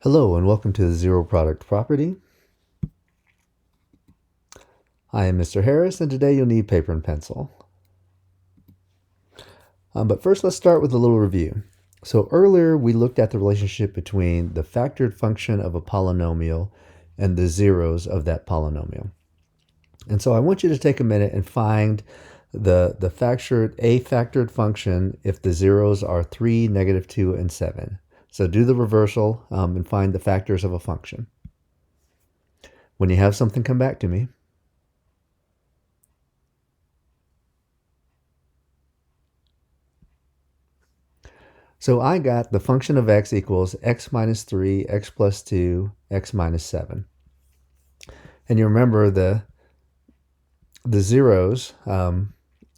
Hello and welcome to the Zero Product Property. I am Mr. Harris and today you'll need paper and pencil. But first let's start with a little review. So earlier we looked at the relationship between the factored function of a polynomial and the zeros of that polynomial. And so I want you to take a minute and find a factored function if the zeros are 3, -2, and 7. So do the reversal and find the factors of a function. When you have something, come back to me. So I got the function of x equals x minus 3, x plus 2, x minus 7. And you remember the zeros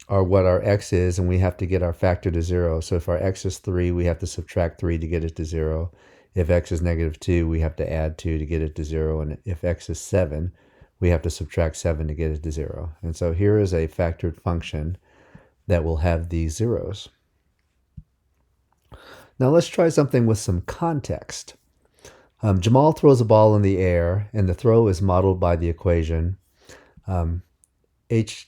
are what our x is, and we have to get our factor to 0. So if our x is 3, we have to subtract 3 to get it to 0. If x is -2, we have to add 2 to get it to 0. And if x is 7, we have to subtract 7 to get it to 0. And so here is a factored function that will have these zeros. Now let's try something with some context. Jamal throws a ball in the air, and the throw is modeled by the equation h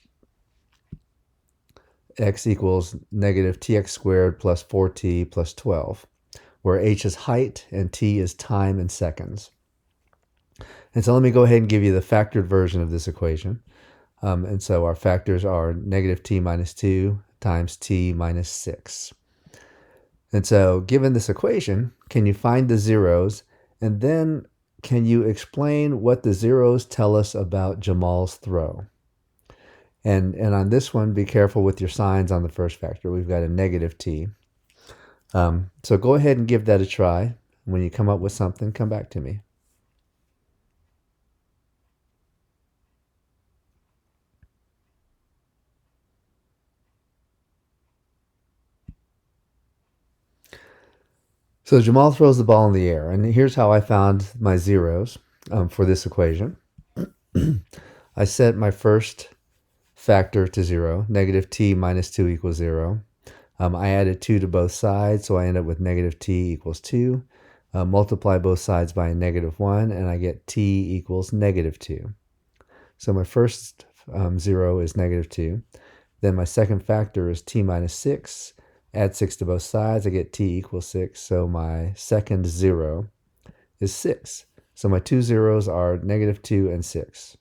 x equals -tx squared plus 4t plus 12, where h is height and t is time in seconds. And so let me go ahead and give you the factored version of this equation. And so our factors are -t minus 2 times t minus 6. And so given this equation, can you find the zeros? And then can you explain what the zeros tell us about Jamal's throw? And on this one, be careful with your signs on the first factor. We've got a -t. So go ahead and give that a try. When you come up with something, come back to me. So Jamal throws the ball in the air, and here's how I found my zeros for this equation. I set my first factor to 0, -t minus 2 equals 0. I added 2 to both sides, so I end up with -t equals 2. Multiply both sides by a -1, and I get t equals -2. So my first 0 is -2. Then my second factor is t minus 6. Add 6 to both sides, I get t equals 6. So my second 0 is 6. So my two zeros are -2 and 6.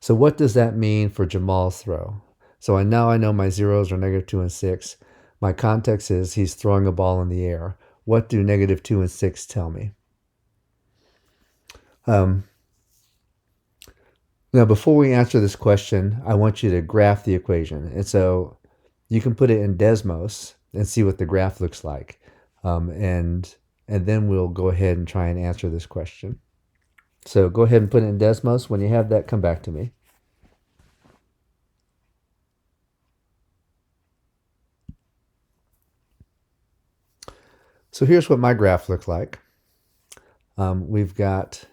So what does that mean for Jamal's throw? So I know my zeros are -2 and 6. My context is he's throwing a ball in the air. What do -2 and 6 tell me? Now, before we answer this question, I want you to graph the equation. And so you can put it in Desmos and see what the graph looks like. And then we'll go ahead and try and answer this question. So go ahead and put it in Desmos. When you have that, come back to me. So here's what my graph looks like. We've got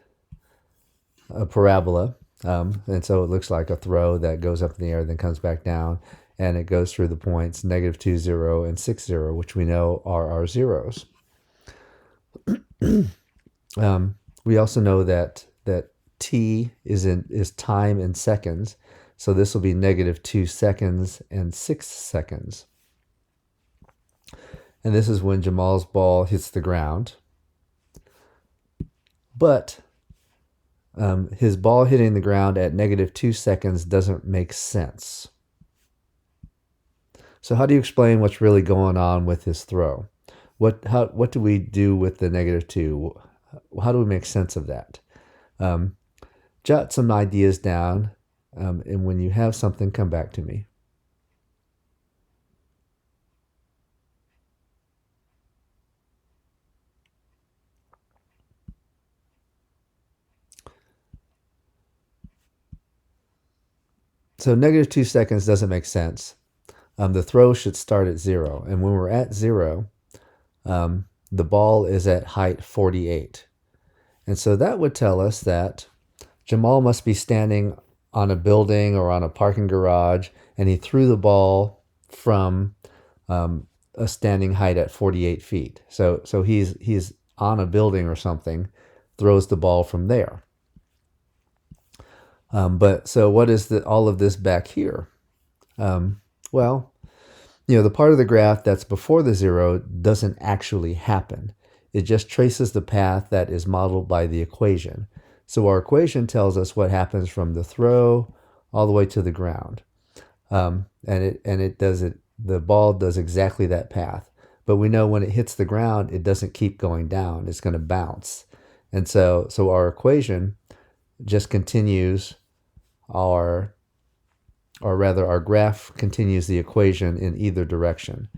a parabola. And so it looks like a throw that goes up in the air, then comes back down, and it goes through the points -2, 0, and 6, 0, which we know are our zeros. We also know that t is time in seconds, so this will be -2 seconds and 6 seconds. And this is when Jamal's ball hits the ground. But his ball hitting the ground at -2 seconds doesn't make sense. So how do you explain what's really going on with his throw? What do we do with the -2? How do we make sense of that? Jot some ideas down, and when you have something, come back to me. So -2 seconds doesn't make sense. The throw should start at 0. And when we're at 0, the ball is at height 48. And so that would tell us that Jamal must be standing on a building or on a parking garage, and he threw the ball from a standing height at 48 feet. So he's on a building or something throws the ball from there. But so what is all of this back here? Well, the part of the graph that's before the 0 doesn't actually happen. It just traces the path that is modeled by the equation. So our equation tells us what happens from the throw all the way to the ground. And it does it. The ball does exactly that path. But we know when it hits the ground, it doesn't keep going down. It's going to bounce. And so our equation just continues our graph continues the equation in either direction.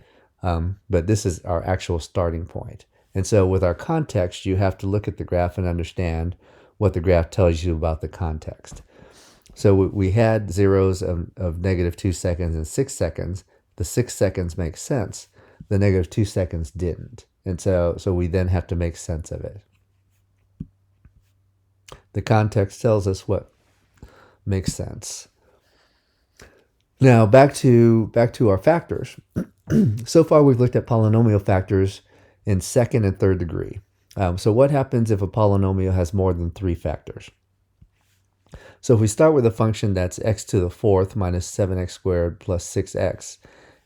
But this is our actual starting point. And so with our context, you have to look at the graph and understand what the graph tells you about the context. So we had zeros of negative 2 seconds and 6 seconds. The 6 seconds makes sense. The negative 2 seconds didn't. And so we then have to make sense of it. The context tells us what makes sense. Now back to our factors. So far we've looked at polynomial factors in second and third degree. So what happens if a polynomial has more than 3 factors? So if we start with a function that's x to the 4th minus 7x squared plus 6x,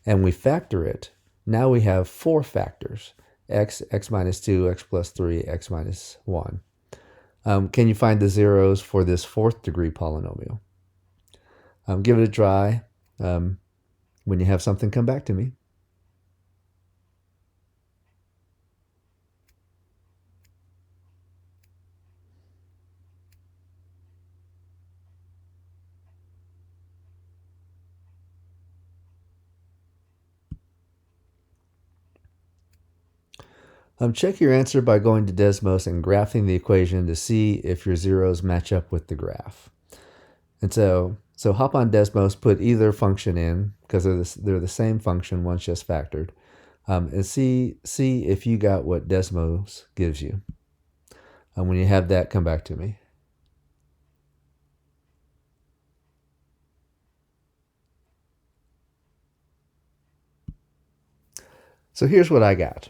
and we factor it, now we have 4 factors: x, x minus 2, x plus 3, x minus 1. Can you find the zeros for this 4th degree polynomial? Give it a try. When you have something, come back to me. Check your answer by going to Desmos and graphing the equation to see if your zeros match up with the graph. And so hop on Desmos, put either function in, because they're the same function, one's just factored, and see if you got what Desmos gives you. When you have that, come back to me. So here's what I got.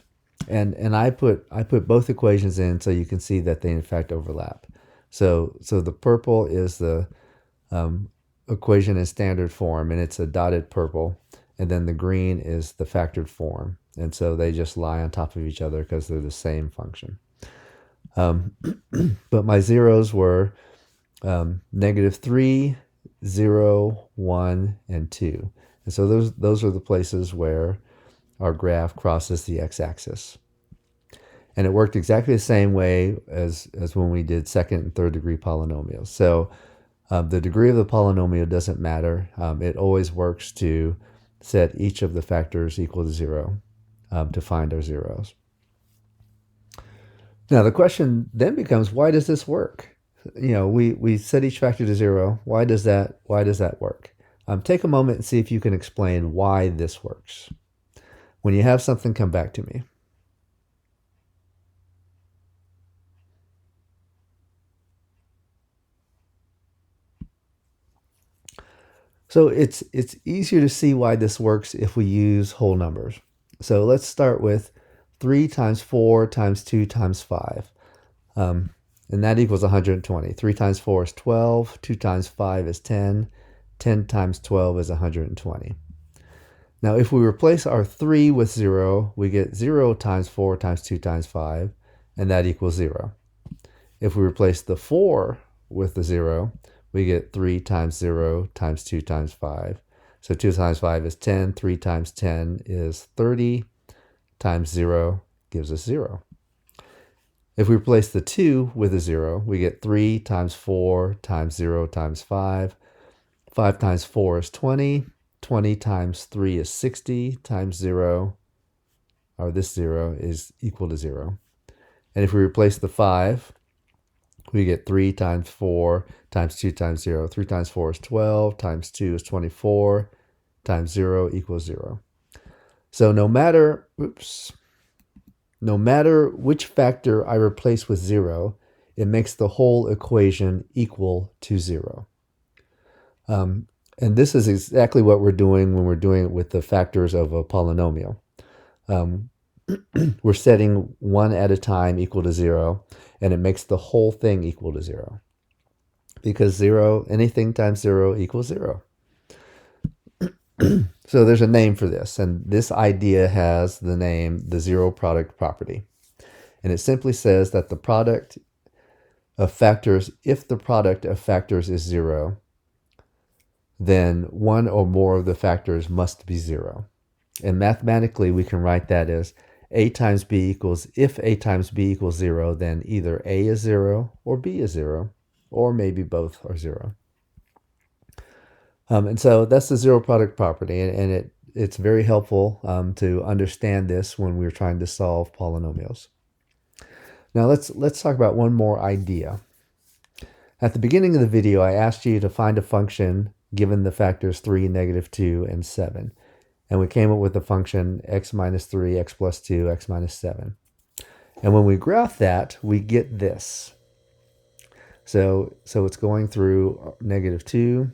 And I put both equations in so you can see that they in fact overlap. So the purple is the equation in standard form, and it's a dotted purple, and then the green is the factored form, and so they just lie on top of each other because they're the same function. But my zeros were negative 3, 0, 1, and 2, and so those are the places where our graph crosses the x-axis. And it worked exactly the same way as when we did second and third degree polynomials. So the degree of the polynomial doesn't matter. It always works to set each of the factors equal to 0 to find our zeros. Now the question then becomes, why does this work? We set each factor to 0. Why does that work? Take a moment and see if you can explain why this works. When you have something, come back to me. So it's easier to see why this works if we use whole numbers. So let's start with 3 times 4 times 2 times 5. And that equals 120. 3 times 4 is 12. 2 times 5 is 10. 10 times 12 is 120. Now, if we replace our 3 with 0, we get 0 times 4 times 2 times 5, and that equals 0. If we replace the 4 with the 0, we get 3 times 0 times 2 times 5. So 2 times 5 is 10. 3 times 10 is 30. Times 0 gives us 0. If we replace the 2 with a 0, we get 3 times 4 times 0 times 5. 5 times 4 is 20. 20 times 3 is 60 times 0, or this 0 is equal to 0. And if we replace the 5, we get 3 times 4 times 2 times 0. 3 times 4 is 12, times 2 is 24, times 0 equals 0. So no matter which factor I replace with 0, it makes the whole equation equal to 0. And this is exactly what we're doing when we're doing it with the factors of a polynomial. we're setting 1 at a time equal to 0, and it makes the whole thing equal to 0. Because 0, anything times 0 equals 0. So there's a name for this, and this idea has the name the zero product property. And it simply says that the product of factors, if the product of factors is 0, then one or more of the factors must be 0. And mathematically, we can write that as a times b equals, if a times b equals 0, then either a is 0 or b is 0, or maybe both are 0. And so that's the zero product property, and it's very helpful to understand this when we're trying to solve polynomials. Now let's talk about one more idea. At the beginning of the video, I asked you to find a function given the factors 3, -2, and 7. And we came up with the function x minus 3, x plus 2, x minus 7. And when we graph that, we get this. So it's going through -2,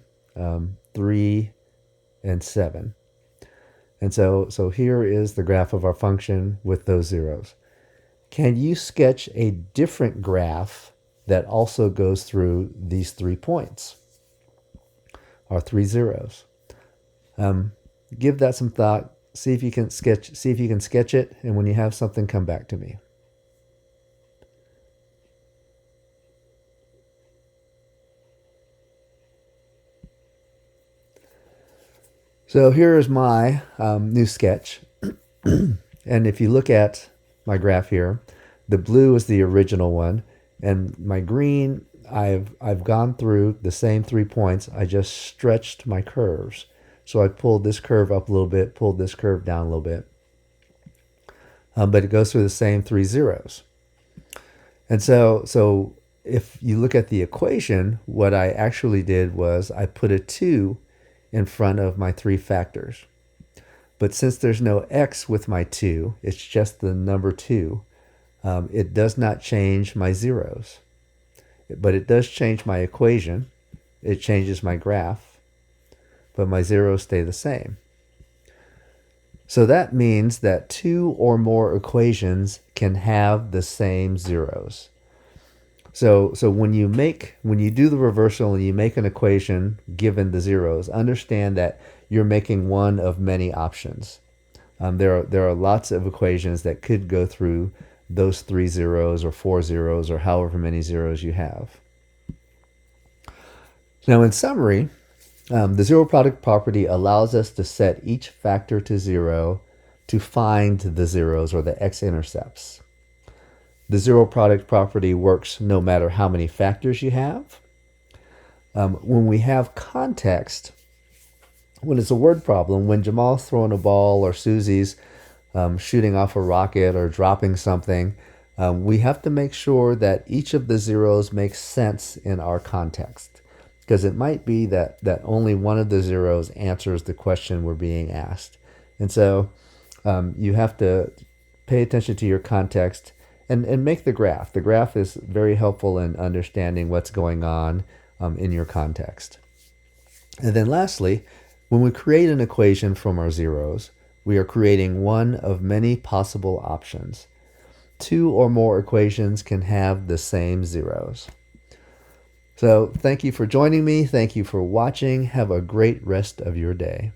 3, and 7. And so here is the graph of our function with those zeros. Can you sketch a different graph that also goes through these 3 points, our 3 zeros? Give that some thought. See if you can sketch it, and when you have something, come back to me. So here is my new sketch. And if you look at my graph here, the blue is the original one, and my green, I've gone through the same 3 points. I just stretched my curves. So I pulled this curve up a little bit, pulled this curve down a little bit. But it goes through the same 3 zeros. And so if you look at the equation, what I actually did was I put a 2 in front of my 3 factors. But since there's no x with my 2, it's just the number 2, it does not change my zeros. But it does change my equation. It changes my graph. But my zeros stay the same. So that means that 2 or more equations can have the same zeros. So when you do the reversal and you make an equation given the zeros, understand that you're making one of many options. There are lots of equations that could go through those 3 zeros or 4 zeros or however many zeros you have. Now in summary, the zero product property allows us to set each factor to 0 to find the zeros or the x-intercepts. The zero product property works no matter how many factors you have. When we have context, when it's a word problem, when Jamal's throwing a ball or Susie's shooting off a rocket or dropping something, we have to make sure that each of the zeros makes sense in our context. Because it might be that only one of the zeros answers the question we're being asked. And so you have to pay attention to your context and make the graph. The graph is very helpful in understanding what's going on in your context. And then lastly, when we create an equation from our zeros, we are creating one of many possible options. 2 or more equations can have the same zeros. So thank you for joining me. Thank you for watching. Have a great rest of your day.